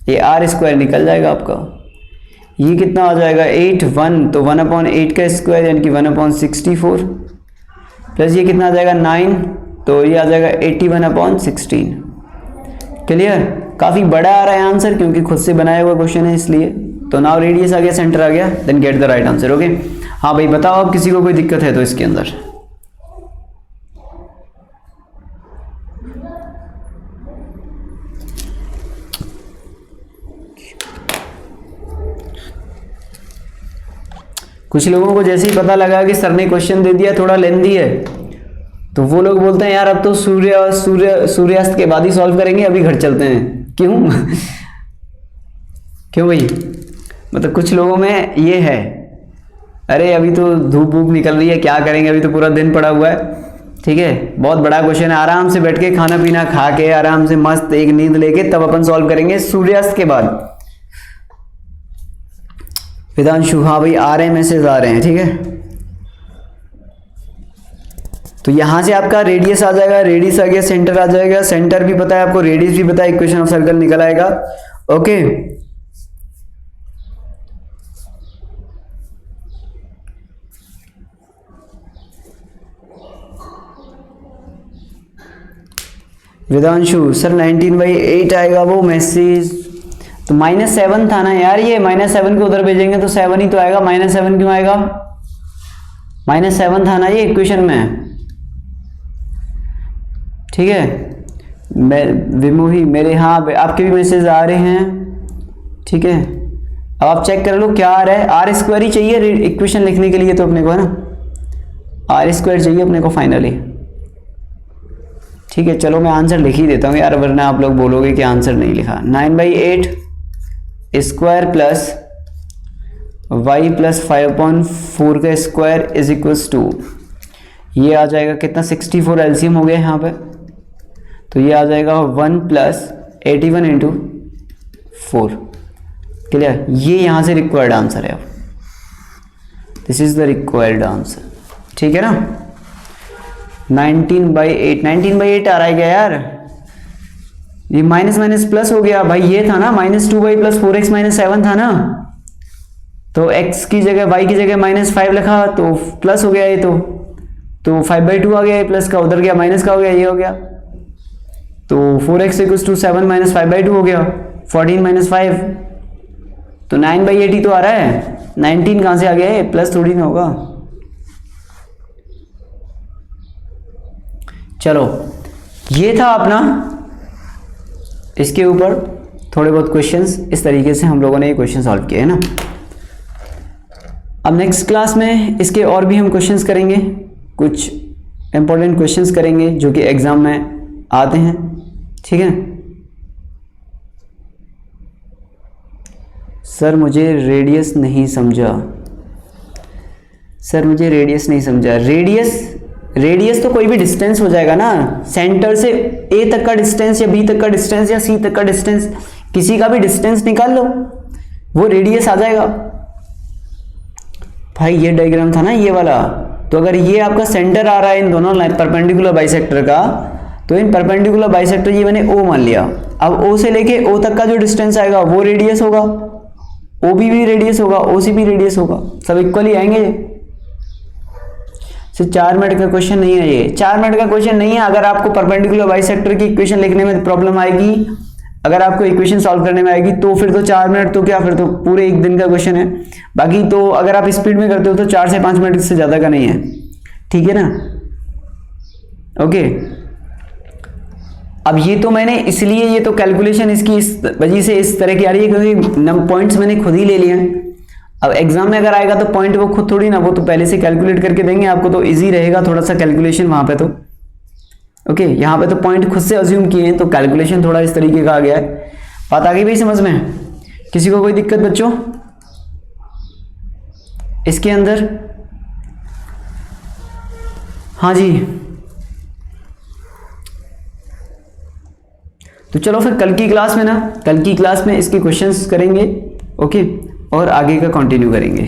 ये r स्क्वायर निकल जाएगा आपका। ये कितना आ जाएगा 8, 1, तो 1/8 का स्क्वायर यानी कि 1/64, प्लस ये कितना आ जाएगा 9, तो ये आ जाएगा 81/16। क्लियर? काफ़ी बड़ा आ रहा है आंसर, क्योंकि खुद से बनाया हुआ क्वेश्चन है इसलिए। तो नाउ रेडियस आ गया, सेंटर आ गया, then get the right answer. Okay, हाँ भाई बताओ, अब किसी को कोई दिक्कत है तो इसके अंदर। कुछ लोगों को जैसे ही पता लगा कि सर ने क्वेश्चन दे दिया थोड़ा लेंथी है, तो वो लोग बोलते हैं यार अब तो सूर्यास्त के बाद ही सॉल्व करेंगे, अभी घर चलते हैं। क्यों? क्यों भाई? मतलब कुछ लोगों में ये है, अरे अभी तो धूप वूप निकल रही है, क्या करेंगे, अभी तो पूरा दिन पड़ा हुआ है, ठीक है, बहुत बड़ा क्वेश्चन है, आराम से बैठ के खाना पीना खा के आराम से मस्त एक नींद लेके तब अपन सॉल्व करेंगे सूर्यास्त के बाद। वेदांशु, हाँ भाई आ रहे हैं, मैसेज आ रहे हैं, ठीक है। तो यहां से आपका रेडियस आ जाएगा, रेडियस आ गया, सेंटर आ जाएगा, सेंटर भी पता है आपको, रेडियस भी पता है, इक्वेशन ऑफ सर्कल निकल आएगा। ओके, वेदांशु सर 19/8 आएगा वो मैसेज, तो -7 था ना यार, ये -7 को उधर भेजेंगे तो 7 ही तो आएगा, -7 क्यों आएगा, -7 था ना ये इक्वेशन में, ठीक है। मैं विमोही मेरे, हाँ आपके भी मैसेज आ रहे हैं, ठीक है। अब आप चेक कर लो क्या आ रहा है, r² ही चाहिए इक्वेशन लिखने के लिए तो अपने को, है ना, r² चाहिए अपने को फाइनली, ठीक है। चलो मैं आंसर लिख ही देता हूँ यार, वरना आप लोग बोलोगे कि आंसर नहीं लिखा। 9/8 स्क्वायर प्लस y प्लस 5/4 का स्क्वायर इज इक्वल्स टू, ये आ जाएगा कितना, 64 एलसीएम हो गया यहाँ पे, तो ये आ जाएगा 1 प्लस 81 इंटू 4, क्लियर। ये यहाँ से रिक्वायर्ड आंसर है, अब this is the required answer, ठीक है ना। 19/8 आ रहा है क्या यार, ये माइनस माइनस प्लस हो गया भाई, ये था ना -2y प्लस 4x माइनस 7 था ना, तो x की जगह y की जगह -5 लिखा तो प्लस हो गया, ये तो 5/2 आ गया, ये प्लस का उधर गया, माइनस का हो गया, ये हो गया, तो 4x = 7 माइनस 5/2 हो गया, 14 माइनस 5, तो 9/8 ही तो आ रहा है, 19 कहां से आ गया, है प्लस थोड़ी ना होगा। चलो ये था अपना, इसके ऊपर थोड़े बहुत क्वेश्चंस, इस तरीके से हम लोगों ने ये क्वेश्चन सॉल्व किए, है ना। अब नेक्स्ट क्लास में इसके और भी हम क्वेश्चंस करेंगे, कुछ इंपॉर्टेंट क्वेश्चंस करेंगे जो कि एग्जाम में आते हैं, ठीक है। सर मुझे रेडियस नहीं समझा, सर मुझे रेडियस नहीं समझा, रेडियस तो कोई भी डिस्टेंस हो जाएगा ना, सेंटर से ए तक का डिस्टेंस या बी तक का डिस्टेंस या सी तक का डिस्टेंस, किसी का भी डिस्टेंस निकाल लो, वो रेडियस आ जाएगा। भाई ये डायग्राम था ना ये वाला, तो अगर ये आपका सेंटर आ रहा है इन दोनों परपेंडिकुलर बाइसेक्टर का, तो इन परपेंडिकुलर बाइसेक्टर ये मैंने ओ मान लिया, अब ओ से लेके ओ तक का जो डिस्टेंस आएगा वो रेडियस होगा, OB भी रेडियस होगा, OC भी रेडियस होगा, सब इक्वली आएंगे। सिर्फ 4 मिनट का क्वेश्चन नहीं है ये, 4 मिनट का क्वेश्चन नहीं है। अगर आपको परपेंडिकुलर बाइसेक्टर की इक्वेशन लिखने में प्रॉब्लम आएगी, अगर आपको इक्वेशन सॉल्व करने में आएगी, तो फिर तो 4 मिनट तो क्या, फिर तो पूरे एक दिन का क्वेश्चन है। बाकी तो अगर आप स्पीड में करते हो तो 4 से 5 मिनट से ज्यादा का नहीं है, ठीक है ना। ओके, अब ये तो मैंने इसलिए, ये तो कैलकुलेशन इसकी इस वजह से इस तरह की आ रही है क्योंकि पॉइंट्स मैंने खुद ही ले लिए हैं। अब एग्जाम में अगर आएगा तो पॉइंट वो खुद थोड़ी ना, वो तो पहले से कैलकुलेट करके देंगे आपको, तो इजी रहेगा थोड़ा सा कैलकुलेशन वहां पे। तो ओके, यहाँ पे तो पॉइंट खुद से अज्यूम किए हैं, तो कैलकुलेशन थोड़ा इस तरीके का आ गया है। बात आ गई भाई समझ में? किसी को कोई दिक्कत बच्चों इसके अंदर? हाँ जी, तो चलो फिर कल की क्लास में ना, कल की क्लास में इसके क्वेश्चंस करेंगे, ओके, और आगे का कंटिन्यू करेंगे।